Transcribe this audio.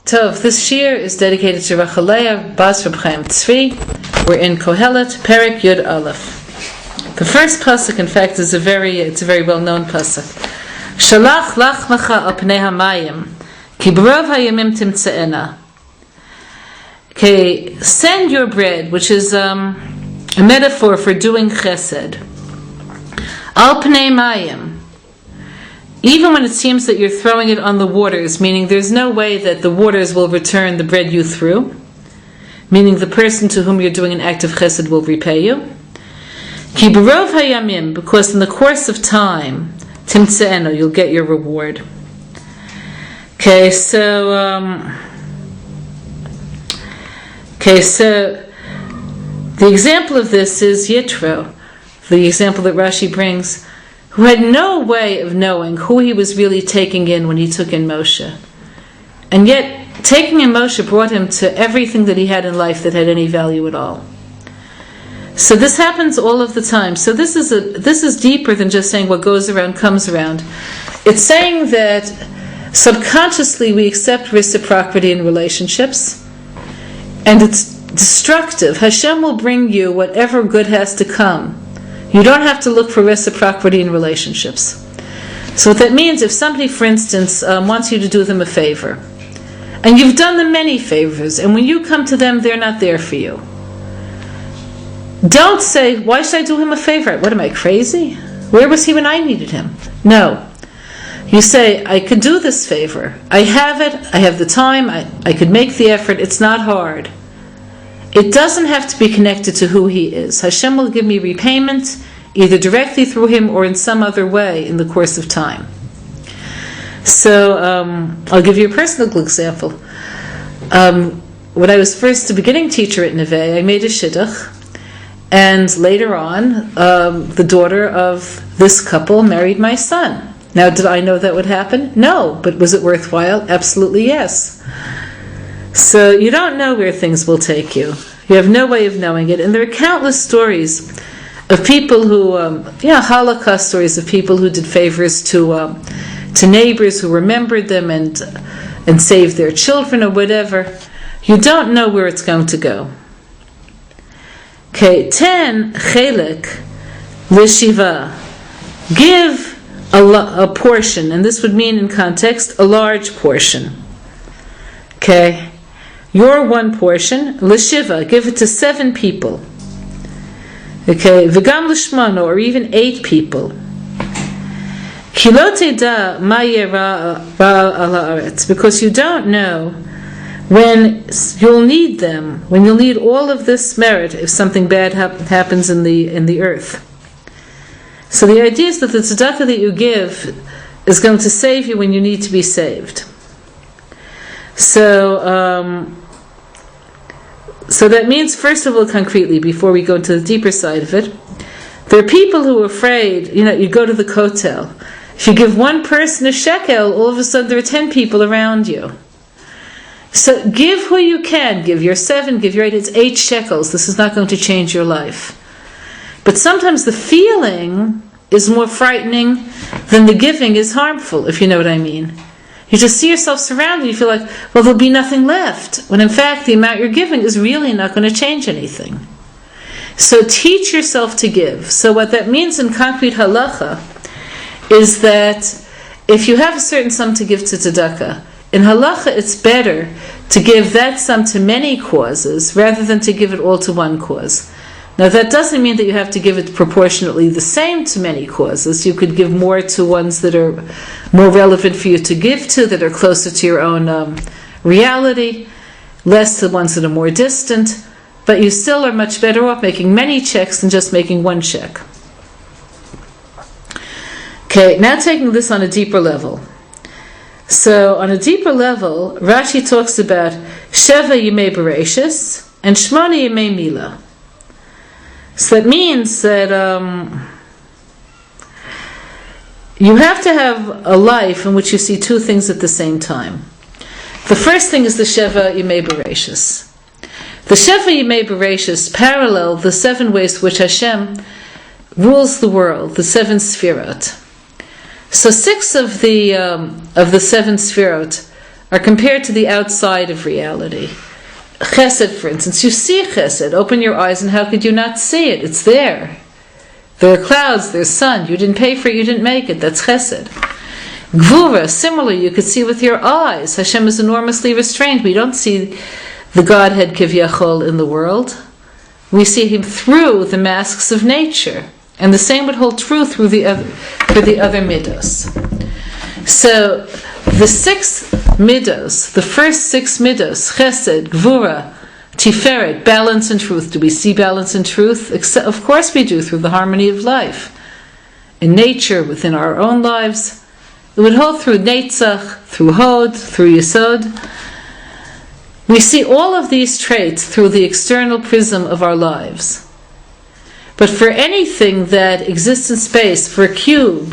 Tov, this shiur is dedicated to Rachaleah Bas Reb Chaim Tzvi. We're in Kohelet, Perek Yud Aleph. The first pasuk, in fact, is a very well-known pasuk. Shalach lachmacha al pnei hamayim, ki b'rov hayamim timtze'ena. Okay, send your bread, which is a metaphor for doing chesed. Al pnei mayim. Even when it seems that you're throwing it on the waters, meaning there's no way that the waters will return the bread you threw, meaning the person to whom you're doing an act of chesed will repay you. Ki b'rov hayamim, because in the course of time, timtze'enu, you'll get your reward. Okay, so the example of this is Yitro, the example that Rashi brings, who had no way of knowing who he was really taking in when he took in Moshe. And yet, taking in Moshe brought him to everything that he had in life that had any value at all. So this happens all of the time. So this is deeper than just saying what goes around comes around. It's saying that subconsciously we accept reciprocity in relationships, and it's destructive. Hashem will bring you whatever good has to come. You don't have to look for reciprocity in relationships. So what that means, if somebody, for instance, wants you to do them a favor, and you've done them many favors, and when you come to them, they're not there for you. Don't say, why should I do him a favor? What, am I crazy? Where was he when I needed him? No. You say, I could do this favor. I have it. I have the time. I could make the effort. It's not hard. It doesn't have to be connected to who he is. Hashem will give me repayment, either directly through him or in some other way in the course of time. So, I'll give you a personal example. When I was first a beginning teacher at Neve, I made a shidduch, and later on, the daughter of this couple married my son. Now, did I know that would happen? No. But was it worthwhile? Absolutely yes. So you don't know where things will take you. You have no way of knowing it. And there are countless stories of people who, Holocaust stories of people who did favors to neighbors who remembered them and saved their children or whatever. You don't know where it's going to go. Okay, 10 chelek l'shiva. Give a portion, and this would mean in context a large portion. Okay, your one portion l'shiva, give it to 7 people. Okay, v'gam l'shmano, or even 8 people. Ki lo teda ma yera al haaretz, because you don't know when you'll need them, when you'll need all of this merit if something bad happens in the earth. So the idea is that the tzedakah that you give is going to save you when you need to be saved. So that means, first of all, concretely, before we go to the deeper side of it, there are people who are afraid, you go to the kotel. If you give one person a shekel, all of a sudden there are 10 people around you. So give who you can. Give your 7, give your 8. It's 8 shekels. This is not going to change your life. But sometimes the feeling is more frightening than the giving is harmful, if you know what I mean. You just see yourself surrounded, you feel like, well, there'll be nothing left. When in fact, the amount you're giving is really not going to change anything. So teach yourself to give. So what that means in concrete halacha is that if you have a certain sum to give to tzedakah, in halacha it's better to give that sum to many causes rather than to give it all to one cause. Now that doesn't mean that you have to give it proportionately the same to many causes. You could give more to ones that are more relevant for you to give to, that are closer to your own reality, less to ones that are more distant, but you still are much better off making many checks than just making one check. Okay, now taking this on a deeper level. So on a deeper level, Rashi talks about Sheva Yemei Bereshis and Shmona Yemei Mila. So that means that you have to have a life in which you see 2 things at the same time. The first thing is the Sheva Yemei Bereshis. The Sheva Yemei Bereshis parallel the 7 ways which Hashem rules the world, the 7 sfirot. So 6 of the 7 sfirot are compared to the outside of reality. Chesed, for instance, you see chesed. Open your eyes, and how could you not see it? It's there. There are clouds, there's sun. You didn't pay for it, you didn't make it. That's chesed. Gvura, similarly, you could see with your eyes. Hashem is enormously restrained. We don't see the Godhead Kivyachol in the world. We see Him through the masks of nature. And the same would hold true for the other middos. So, the 6 middos, the first 6 middos, Chesed, Gvura, Tiferet, balance and truth. Do we see balance and truth? Of course we do, through the harmony of life. In nature, within our own lives. It would hold through Netzach, through Hod, through Yesod. We see all of these traits through the external prism of our lives. But for anything that exists in space, for a cube,